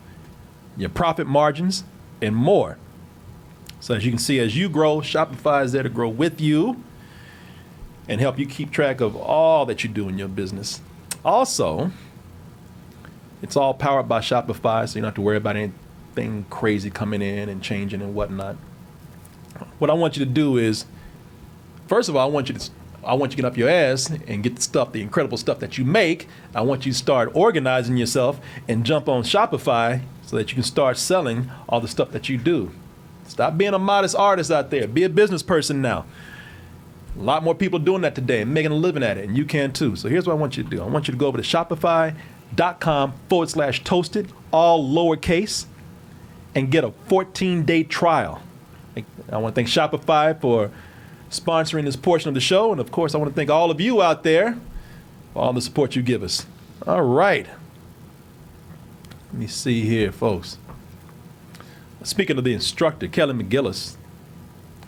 your profit margins, and more. So as you can see, as you grow, Shopify is there to grow with you and help you keep track of all that you do in your business. Also, it's all powered by Shopify, so you don't have to worry about anything crazy coming in and changing and whatnot. What I want you to do is, first of all, I want you to get up your ass and get the stuff, the incredible stuff that you make. I want you to start organizing yourself and jump on Shopify so that you can start selling all the stuff that you do. Stop being a modest artist out there. Be a business person now. A lot more people doing that today and making a living at it, and you can too. So here's what I want you to do. I want you to go over to shopify.com/toasted, all lowercase, and get a 14-day trial. I want to thank Shopify for sponsoring this portion of the show. And of course, I want to thank all of you out there for all the support you give us. All right. Let me see here, folks. Speaking of the instructor, Kelly Mcgillis,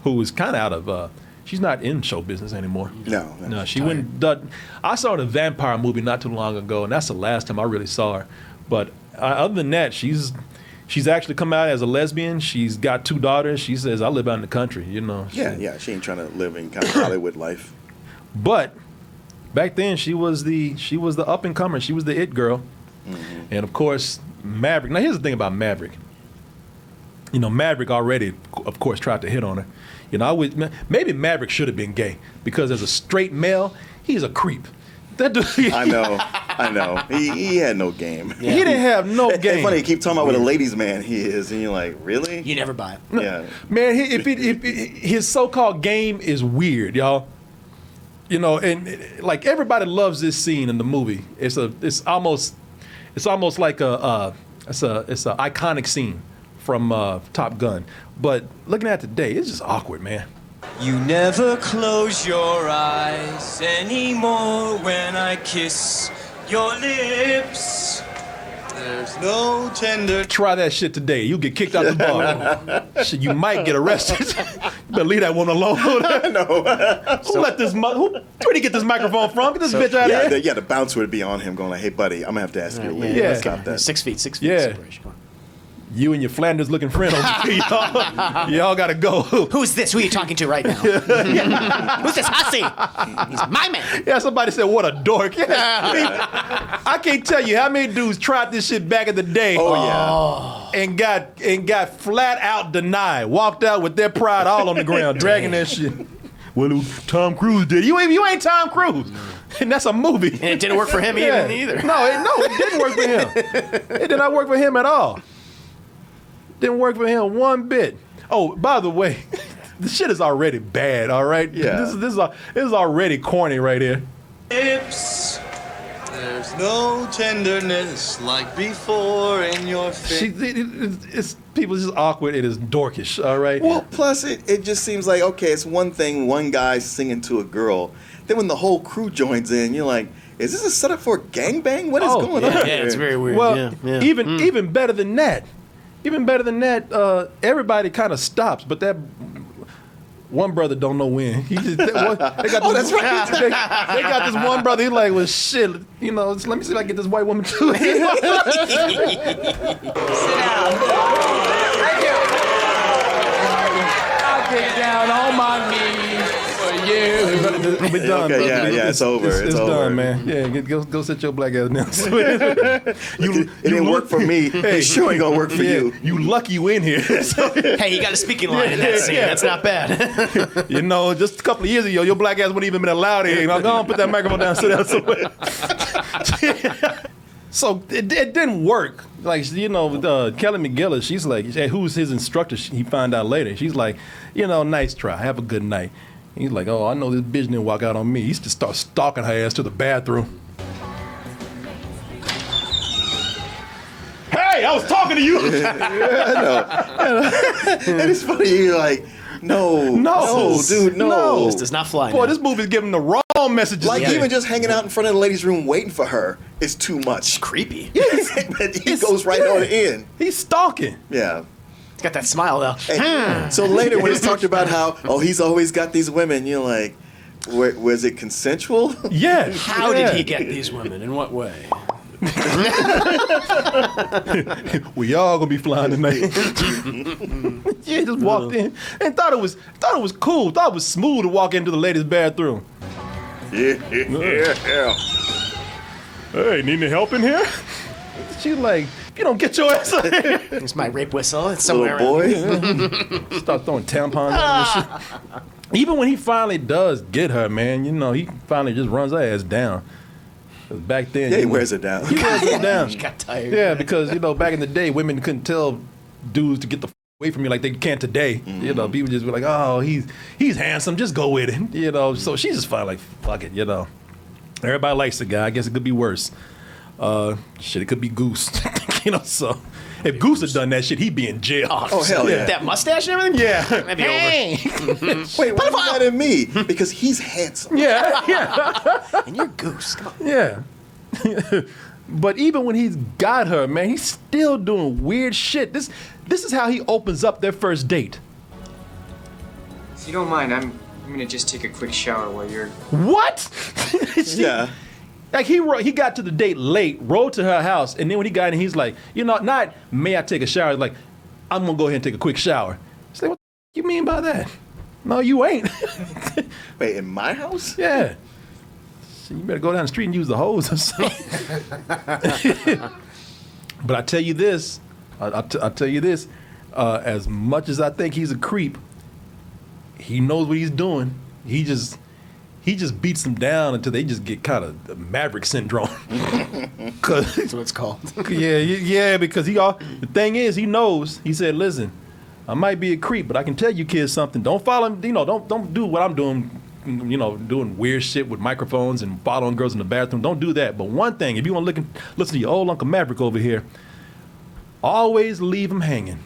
who is kind of out of, she's not in show business anymore. No, she went and done. I saw the vampire movie not too long ago, and that's the last time I really saw her. But other than that, she's actually come out as a lesbian. She's got 2 daughters. She says, I live out in the country, you know. Yeah, she ain't trying to live in kind of Hollywood life. But back then, she was the up and comer. She was the it girl. Mm-hmm. And of course, Maverick. Now here's the thing about Maverick. You know, Maverick already, of course, tried to hit on her. You know, maybe Maverick should have been gay because as a straight male, he's a creep. That dude, I know. He had no game. Yeah. He didn't have no game. It's funny, you keep talking about what a ladies' man he is, and you're like, really? You never buy it. Yeah. Man, his so-called game is weird, y'all. You know, and like everybody loves this scene in the movie. It's almost like it's an iconic scene from Top Gun. But looking at it today, it's just awkward, man. You never close your eyes anymore when I kiss Your lips. There's no tender. Try that shit today. You'll get kicked out the bar. Shit, you might get arrested. You better leave that one alone. No. Where'd he get this microphone from? Get this bitch out of here. The bouncer would be on him going like, hey, buddy, I'm going to have to ask you to leave. Yeah. Stop that. 6 feet Yeah. separation. Come on. You and your Flanders looking friend over here, y'all gotta go. Who's this? Who are you talking to right now? Who's this hussy? He's my man. Yeah, somebody said, what a dork. Yeah. I can't tell you how many dudes tried this shit back in the day. Oh, yeah. And got flat out denied. Walked out with their pride all on the ground, dragging that shit. Well, Tom Cruise did. You ain't Tom Cruise. And that's a movie. And it didn't work for him either. No, it didn't work for him. It did not work for him at all. Didn't work for him one bit. Oh, by the way, the shit is already bad, all right? Yeah. This is already corny right here. Lips. There's no tenderness like before in your face. It's people just awkward. It is dorkish, all right? Well, plus it just seems like, okay, it's one thing, one guy singing to a girl. Then when the whole crew joins in, you're like, is this a setup for a gangbang? What is going on here? Yeah, it's very weird. Well, yeah. even better than that. Even better than that, everybody kind of stops, but that one brother don't know when. He just, they got this, that's right. They got this one brother. He's like, well, shit, let me see if I can get this white woman too. Sit down. Thank you. I'll get down on my knees for you. We done. Okay, yeah, it's over. It's over. done, man. Yeah, go sit your black ass down. It didn't work for me. It sure ain't gonna work for you. You lucky you in here. Hey, you got a speaking line in that scene. That's not bad. Just a couple of years ago, your black ass wouldn't even been allowed here. Go on, put that microphone down, sit down somewhere. So it didn't work. Like, Kelly Mcgillis, she's like, who's his instructor? He found out later. She's like, nice try. Have a good night. He's like, oh, I know this bitch didn't walk out on me. He used to start stalking her ass to the bathroom. Hey, I was talking to you. I know. And it's funny, you're like, no, dude, no. This does not fly. Boy, this movie's giving the wrong messages. Like, even just hanging out in front of the ladies' room waiting for her is too much. Creepy. But he goes right on in. He's stalking. Yeah. He's got that smile, though. Hey, so later when it's talked about how, he's always got these women, you're like, was it consensual? Yeah. How did he get these women? In what way? We all gonna be flying tonight. Yeah, just walked in and thought it was cool. Thought it was smooth to walk into the ladies' bathroom. Yeah. Hey, need any help in here? She's like, if you don't get your ass up here. It's my rape whistle. It's somewhere Little boy. Start throwing tampons at her. Even when he finally does get her, man, he finally just runs her ass down. Back then, he wears it down. He wears it down. She got tired. Yeah, because back in the day, women couldn't tell dudes to get the away from you like they can today. Mm-hmm. People just be like, "Oh, he's handsome, just go with it." So she just felt like, "Fuck it," Everybody likes the guy. I guess it could be worse. It could be Goose. So if Goose had done that shit, he'd be in jail. Oh hell yeah! That mustache and everything. Yeah, that'd be over. Wait, why is that in me? Because he's handsome. Yeah. And you're Goose. Come on. Yeah. But even when he's got her, man, he's still doing weird shit. This is how he opens up their first date. If you don't mind, I'm gonna just take a quick shower while you're... What? Yeah. Like he got to the date late, rode to her house, and then when he got in, he's like, not may I take a shower? He's like, I'm gonna go ahead and take a quick shower. She's like, what the you mean by that? No, you ain't. Wait, in my house? Yeah. So you better go down the street and use the hose or something. But I tell you this, as much as I think he's a creep, he knows what he's doing. He just beats them down until they just get kind of Maverick syndrome. That's what it's called. Yeah, because the thing is, he knows. He said, listen, I might be a creep, but I can tell you kids something. Don't follow him, don't do what I'm doing, doing weird shit with microphones and following girls in the bathroom. Don't do that. But one thing, if you want to listen to your old Uncle Maverick over here, always leave him hanging.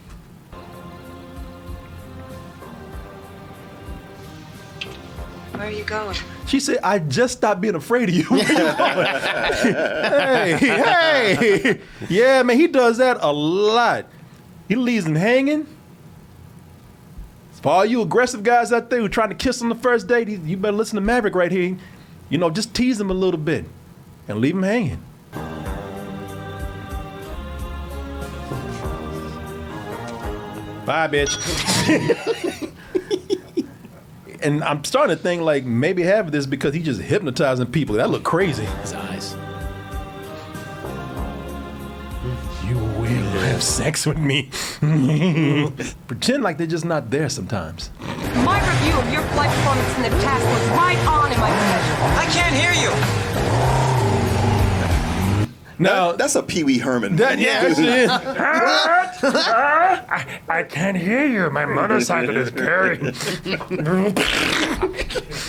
Where are you going? She said, I just stopped being afraid of you. Where you going? hey. Yeah, man, he does that a lot. He leaves them hanging. For all you aggressive guys out there who trying to kiss on the first date, you better listen to Maverick right here. You know, just tease him a little bit and leave him hanging. Bye, bitch. And I'm starting to think like maybe half of this because he's just hypnotizing people. That look crazy. His eyes. You will have sex with me. Pretend like they're just not there sometimes. My review of your flight performance in the task was right on in my possession. I can't hear you. Now that's a Pee Wee Herman. I can't hear you. My motorcycle is carrying.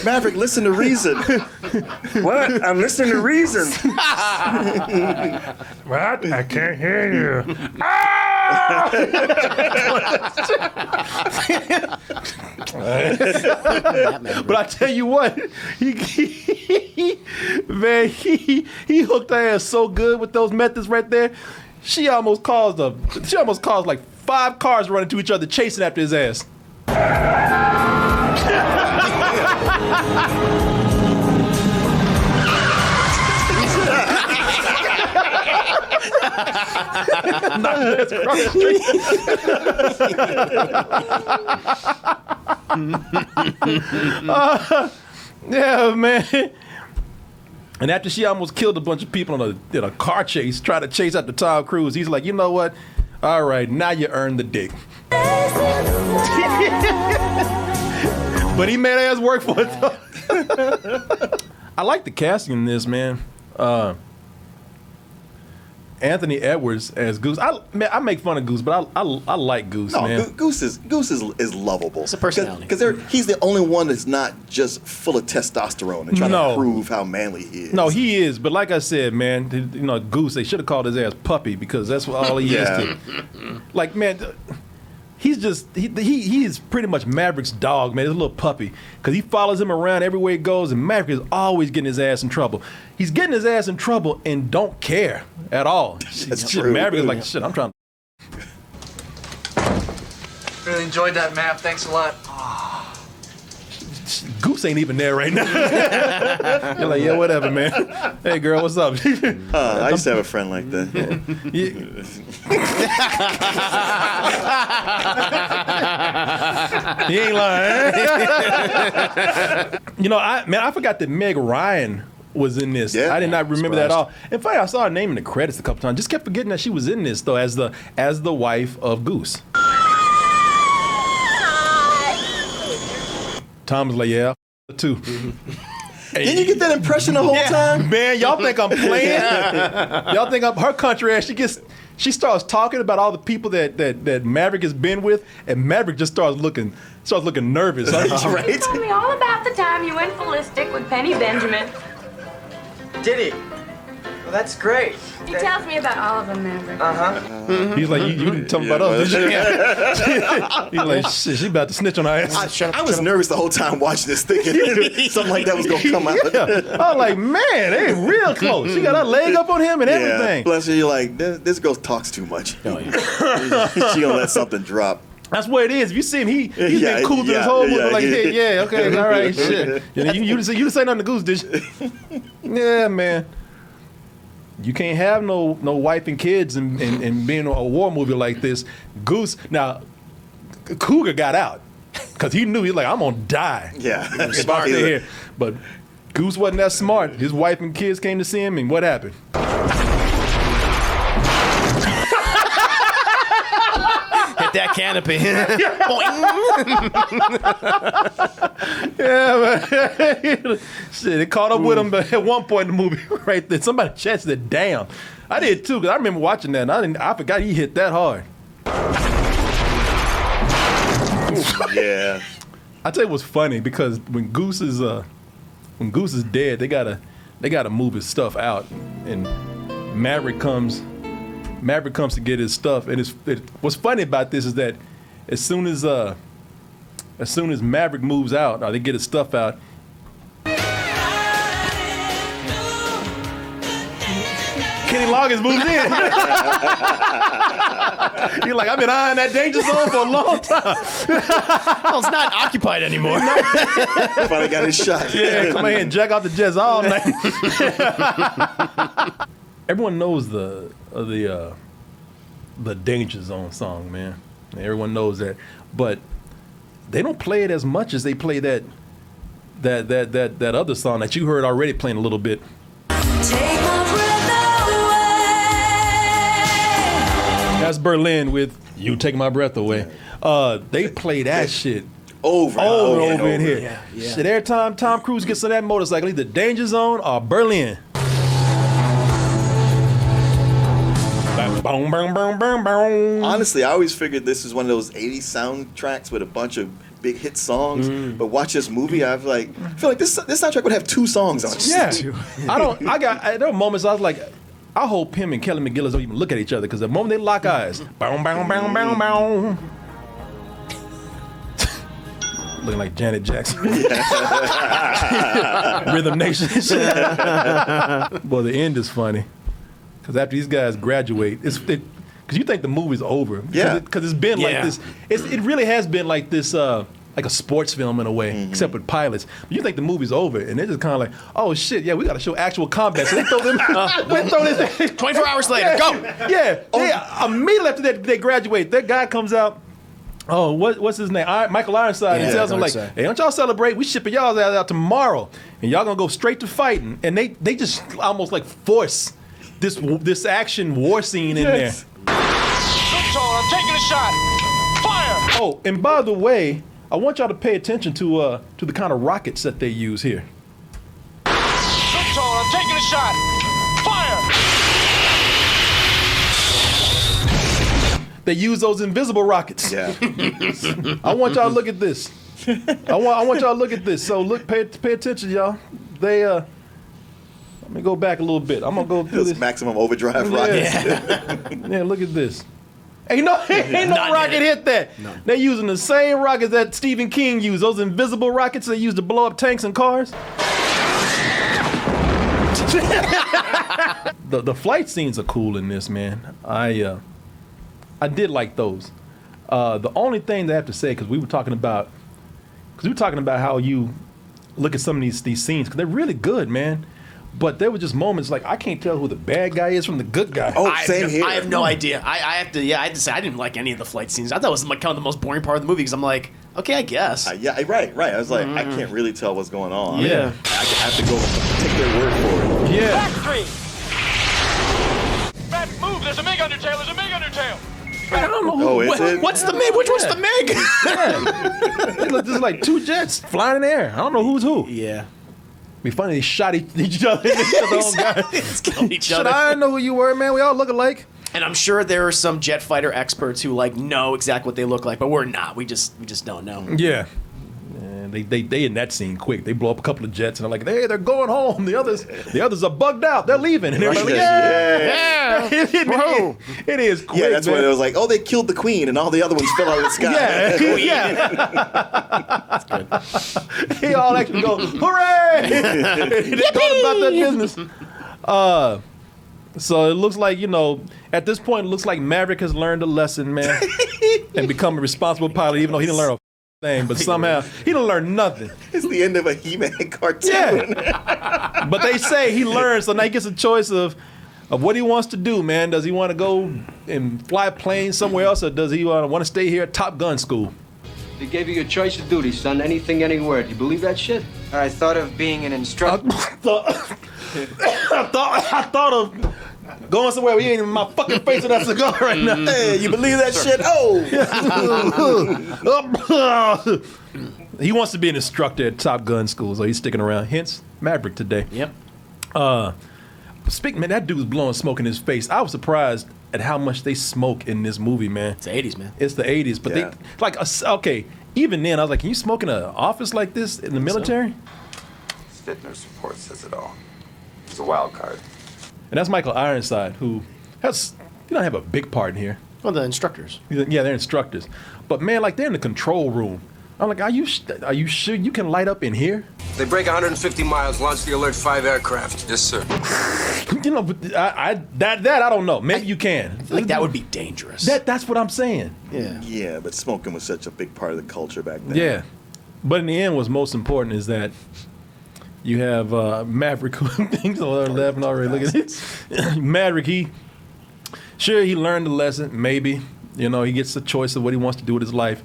Maverick, listen to reason. What? I'm listening to reason. What? I can't hear you. But I tell you what, he hooked her ass so good with those methods right there. She almost caused like 5 cars running to each other chasing after his ass. Yeah, man. And after she almost killed a bunch of people in a car chase, trying to chase after Tom Cruise, he's like, you know what? All right, now you earned the dick. But he made ass work for it, though. I like the casting in this, man. Anthony Edwards as Goose. I make fun of Goose, but I like Goose, man. Goose is lovable. It's a personality. Because he's the only one that's not just full of testosterone and trying to prove how manly he is. No, he is. But like I said, man, you know, Goose, they should have called his ass Puppy because that's what all he is to. Like, man, he's just he is pretty much Maverick's dog, man. He's a little puppy because he follows him around everywhere he goes, and Maverick is always getting his ass in trouble. He's getting his ass in trouble and don't care at all. That's true. Maverick is like, shit, I'm trying. Really enjoyed that map. Thanks a lot. Goose ain't even there right now. You're like, yeah, whatever, man. Hey, girl, what's up? I used to have a friend like that. He ain't lying. You know, I forgot that Meg Ryan was in this. Yeah, I did not remember that at all. In fact, I saw her name in the credits a couple times. Just kept forgetting that she was in this though, as the wife of Goose. Tom was like, yeah, too. Didn't you get that impression the whole time? Man, y'all think I'm playing? Y'all think I'm her country ass? She starts talking about all the people that Maverick has been with, and Maverick just starts looking nervous. Right? Tell me all about the time you went ballistic with Penny Benjamin. Did he? Well, that's great. He tells me about all of them, Maverick. He's like, you didn't tell me about us, did you? He's like, shit, she about to snitch on our ass. I was nervous the whole time watching this, thinking something like that was going to come out. Yeah. I was like, man, they real close. She got her leg up on him and everything. Plus, you're like, this girl talks too much. Oh, yeah. She gonna let something drop. That's what it is. If you see him, he's been cool through this whole movie. Like, yeah, okay, all right, shit. You didn't say nothing to Goose, did you? Yeah, man. You can't have no wife and kids and being a war movie like this. Goose, now, Cougar got out because he knew, he's like, I'm going to die. Yeah. Smart here. But Goose wasn't that smart. His wife and kids came to see him, and what happened? Hit that canopy. Yeah, man. Shit, it caught up with him at one point in the movie right there. Somebody chested it down. I did too, because I remember watching that, and I forgot he hit that hard. Yeah. I tell you what's funny, because when Goose is dead, they gotta move his stuff out, and Maverick comes to get his stuff, and what's funny about this is that as soon as Maverick moves out, or they get his stuff out, Kenny Loggins moves in. You're like, I've been eyeing that danger zone for a long time. Well, it's not occupied anymore. Finally got his shot. Yeah, come here and jack out the Jets all night. Everyone knows the Danger Zone song, man. Everyone knows that, but they don't play it as much as they play that other song that you heard already playing a little bit. Take my breath away. That's Berlin with "You Take My Breath Away." They play that shit over and over in here. Yeah. Shit, every time Tom Cruise gets on that motorcycle, either Danger Zone or Berlin. Boom, boom, boom, boom, boom. Honestly, I always figured this is one of those 80s soundtracks with a bunch of big hit songs. But watch this movie, I feel like this soundtrack would have 2 songs on it. Yeah. There were moments I was like, I hope him and Kelly McGillis don't even look at each other, because the moment they lock eyes, boom, boom, boom, boom, boom. Looking like Janet Jackson. Rhythm Nation. Boy, the end is funny. Because after these guys graduate, because you think the movie's over. Yeah. Because it's been like this. It really has been like this, like a sports film in a way, except with pilots. But you think the movie's over, and they're just kind of like, oh shit, yeah, we got to show actual combat. So they throw them. 24 hours later, go. Yeah. Immediately after they graduate, that guy comes out. Oh, what's his name? Michael Ironside. And tells them like, hey, don't y'all celebrate? We shipping y'all out tomorrow, and y'all gonna go straight to fighting. And they just almost like force this action war scene in there. I'm taking a shot. Fire! Oh, and by the way, I want y'all to pay attention to the kind of rockets that they use here. I'm taking a shot. Fire! They use those invisible rockets. Yeah. I want y'all to look at this. I want y'all to look at this. So pay attention, y'all. They let me go back a little bit. I'm gonna go through this. Maximum overdrive rockets. Yeah, look at this. Ain't no rocket hit that. No. They're using the same rockets that Stephen King used. Those invisible rockets they use to blow up tanks and cars. The flight scenes are cool in this, man. I did like those. The only thing that I have to say, because we were talking about how you look at some of these scenes, because they're really good, man. But there were just moments like I can't tell who the bad guy is from the good guy. Oh, same here. I have no idea. I have to say I didn't like any of the flight scenes. I thought it was like kind of the most boring part of the movie because I'm like, okay, I guess. Yeah, right. I was like, I can't really tell what's going on. Yeah. I have to go take their word for it. Yeah. Backstreet! Matt, move! There's a MiG undertail! There's a MiG undertail! I don't know is it? What's the MiG? Which one's the MiG? They look just like 2 jets flying in the air. I don't know who's who. Yeah. Be funny, they shot each other. Killed each other. I didn't know who you were, man. We all look alike. And I'm sure there are some jet fighter experts who like know exactly what they look like, but we're not. We just don't know. Yeah. And they in that scene quick. They blow up a couple of jets and they're like, hey, they're going home. The others are bugged out. They're leaving. And everybody's like, yeah. It is quick. Yeah, that's man. when it was like, oh, they killed the queen and all the other ones fell out of the sky. That's good. They all actually go, hooray! They thought about that business. So it looks like, at this point, it looks like Maverick has learned a lesson, man, and become a responsible pilot, even though he didn't learn a thing. But somehow, he didn't learn nothing. It's the end of a He-Man cartoon. Yeah. But they say he learns, so now he gets a choice of what he wants to do, man. Does he want to go and fly planes somewhere else, or does he want to stay here at Top Gun school? They gave you your choice of duty, son. Anything, anywhere. Do you believe that shit? I thought of being an instructor. I thought of going somewhere where you ain't in my fucking face with that cigar right now. Hey, you believe that shit? Oh! He wants to be an instructor at Top Gun school, so he's sticking around. Hence, Maverick today. Yep. Speaking, man, that dude's blowing smoke in his face. I was surprised at how much they smoke in this movie, man. It's the 80s, man. It's the 80s, but they okay. Even then, I was like, can you smoke in an office like this in the military? Stittner's report says it all. It's a wild card. And that's Michael Ironside, who don't have a big part in here. Well, the instructors. Yeah, they're instructors. But man, like they're in the control room I'm like, are you sure you can light up in here? They break 150 miles, launch the alert 5 aircraft. Yes, sir. You know, but I don't know. Maybe you can. Like that would be dangerous. That's what I'm saying. Yeah. Yeah, but smoking was such a big part of the culture back then. Yeah. But in the end, what's most important is that you have Maverick, who's laughing already. Look at this. Maverick, he learned the lesson, maybe. You know, he gets the choice of what he wants to do with his life.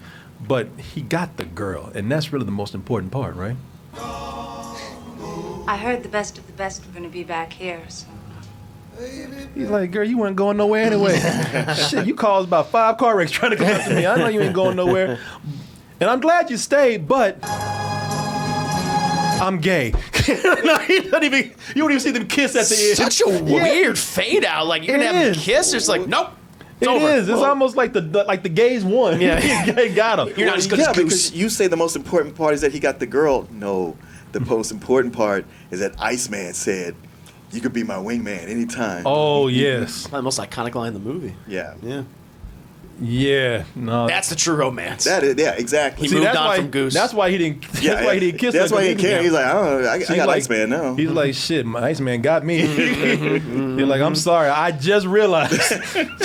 But he got the girl, and that's really the most important part, right? I heard the best of the best were going to be back here, so. He's like, girl, you weren't going nowhere anyway. Shit, you caused about 5 car wrecks trying to come after me. I know you ain't going nowhere. And I'm glad you stayed, but I'm gay. No, you don't even see them kiss at the end. Such a weird fade out. Like, you're going to have them kiss? It's like, nope. It is. It's almost like the gays won. Yeah. He got him. You're not as good as Goose. Because you say the most important part is that he got the girl. No, the most important part is that Iceman said, "You could be my wingman anytime." Oh yes, the most iconic line in the movie. Yeah. Yeah, no. That's the true romance. That is, yeah, exactly. He moved on from Goose. That's why he didn't. That's why he didn't kiss her. That's why he didn't care. He's like, I don't know. I got like, Iceman now. He's like, shit, my Iceman got me. You're like, I'm sorry, I just realized. You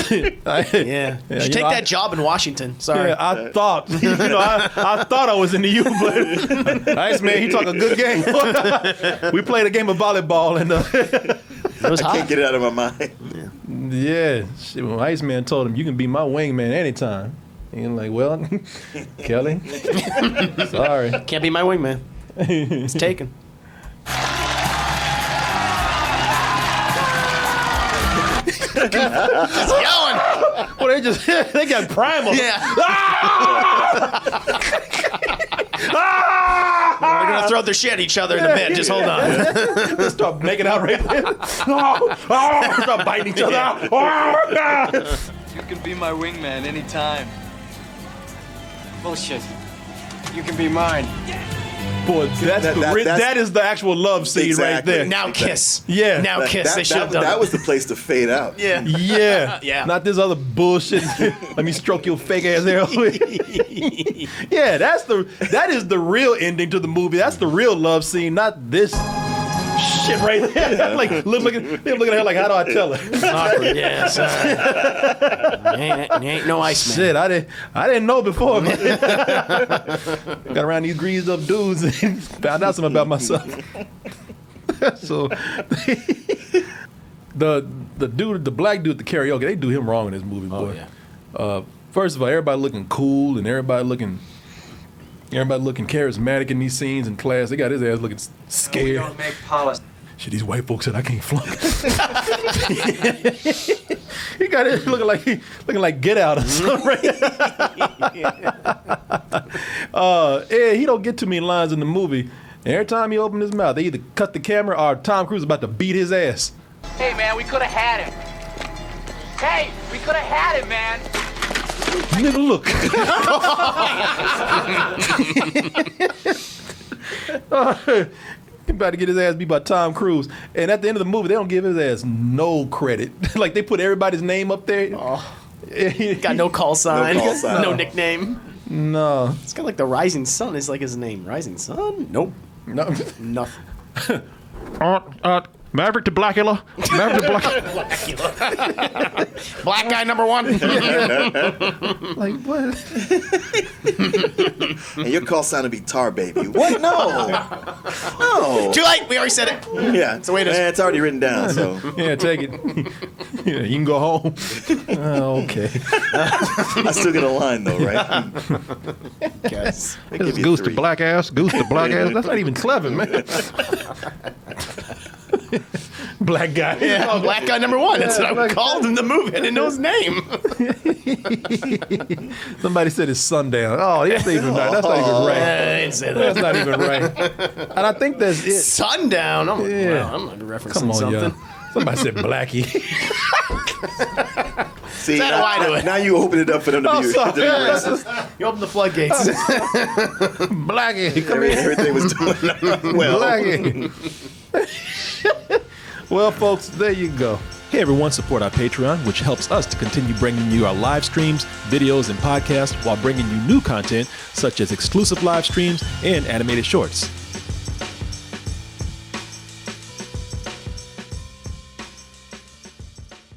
should take that job in Washington. Sorry. Yeah, I thought. I thought I was into you, but Iceman, he talk a good game. We played a game of volleyball, and it was hot. I can't get it out of my mind. Yeah, shit, when Iceman told him, you can be my wingman anytime. And you're like, well, Kelly, sorry. Can't be my wingman. It's taken. Just yelling. Well, they got primal. Yeah. They're going to throw their shit at each other in the bed. Just hold on. They start making out right there. Start biting each other out. You can be my wingman anytime. Bullshit. You can be mine. Boy, that is the actual love scene right there. Now kiss. Yeah. Now kiss. They should have done that was the place to fade out. Yeah. Yeah. Not this other bullshit. Let me stroke your fake ass hair. Yeah, that is the real ending to the movie. That's the real love scene, not this shit right there. Like looking at her like, how do I tell her? Awkward. Yeah. Sorry. Ain't no Iceman. Shit, I didn't know before. Got around these greased up dudes and found out something about myself. So the black dude at the karaoke, they do him wrong in this movie, boy. Oh, yeah. First of all, everybody looking cool and everybody looking charismatic in these scenes in class. They got his ass looking scared. We don't make policy. Shit, these white folks said I can't flunk. He got it looking like Get Out or something. Right? Yeah, he don't get too many lines in the movie. And every time he opened his mouth, they either cut the camera or Tom Cruise is about to beat his ass. Hey, man, we could have had him. Hey, we could have had him, man. Nigga, look. He about to get his ass beat by Tom Cruise. And at the end of the movie, they don't give his ass no credit. Like, they put everybody's name up there. Oh. Got no call sign. No nickname. No. It's got like the Rising Sun is like his name. Rising Sun? Nope. No. Nothing. Maverick to Blackula. Maverick to Blackula. Black guy number 1. Like, what? And your call sign would be Tar Baby. What? No. No. Too late. We already said it. Yeah. That's the way it is. It's already written down, so. Yeah, take it. Yeah, you can go home. Okay. I still get a line, though, right? Guys. This is Goose to Black Ass. Goose to Black Ass. That's not even clever, man. Black guy. Yeah, black guy number 1. That's what I called in the movie. I didn't know his name. Somebody said it's sundown. Oh, that's not even right. That's not even right. I didn't say that. That's not even right. And I think that's it. Sundown? I'm not referencing Come on, something. y'all. Somebody said Blackie. See, How do I do it? Now you open it up for them to be racist. You open the floodgates. Blackie, come here. Everything was doing well. Blackie. Well, folks, there you go. Hey everyone, support our Patreon, which helps us to continue bringing you our live streams, videos, and podcasts while bringing you new content such as exclusive live streams and animated shorts.